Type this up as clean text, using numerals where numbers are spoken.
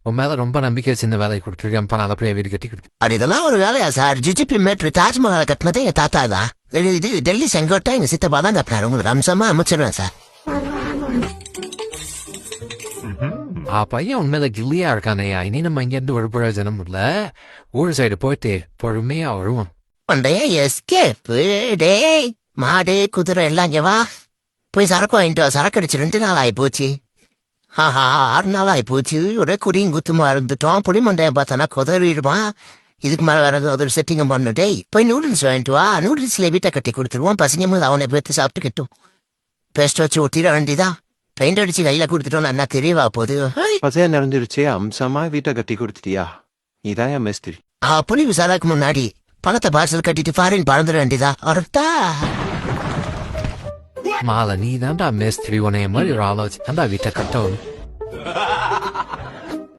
உன் மேல ரொம்ப நம்பிக்கை வச்சு இந்த வேலையை கொடுத்துருக்கேன் நல்லபடியா வீடு கட்டி கொடுத்து. அது இதெல்லாம் ஒரு வேலையா சார்? ஜிஜிபி மேட்ரு தாஜ்மஹால் கட்டினதே எங்க தாத்தா தான். இது டெல்லி செங்கோட்டை எங்க சித்தப்பா தான் கட்டினாரு. உங்களுக்கு அம்சமா அமைச்சிருவேன் சார். பையன் உண்மையில கில்லியா இருக்கானையா. இனி நம்ம இங்கிருந்து ஒரு பிரயோஜனம் இல்ல. ஊர் சைடு போயிட்டு பொறுமையா வருவோம். பண்டைய எஸ்கேப் டேய். மாடு குதிரை எல்லாம் இங்க வா. போய் சரக்கு வாங்கிட்டு சரக்கு அடிச்சு 2 நாள் ஆகி போச்சு. 6 நாள் ஆகி போச்சு. ஒரே குடியும் குத்துமா இருந்துட்டோம். புளி மண்டையம் பார்த்தானா குதறிடுவான். இதுக்கு மேல வேற ஒரு செட்டிங் பண்ணு. டேய் போய் நூடுல்ஸ் வாங்கிட்டு வா. நூடுல்ஸ்ல வீட்டை கட்டி கொடுத்துருவோம். பசங்க போது அவனை பேர்த்து சாப்பிட்டுக்கிட்டும். பேஸ்ட் வச்சு ஒட்டிட வேண்டியதா. பெயிண்ட் அடிச்சு கையில கொடுத்துட்டோம். என்ன தெரியவா போகுது. பசையா நிறைஞ்சிருச்சே. அம்சமா வீட்டை கட்டி கொடுத்துட்டியா? இதான் மிஸ்திரி. புளி விசாலாக்கு முன்னாடி பணத்தை பார்சல் கட்டிட்டு ஃபாரின் பறந்துட வேண்டியதா. ஒருத்தா மாலை நீ தான்டா மேஸ்திரி. உனைய மாதிரி ஒரு ஆலோசனை தான்டா வீட்டை கட்டணும்.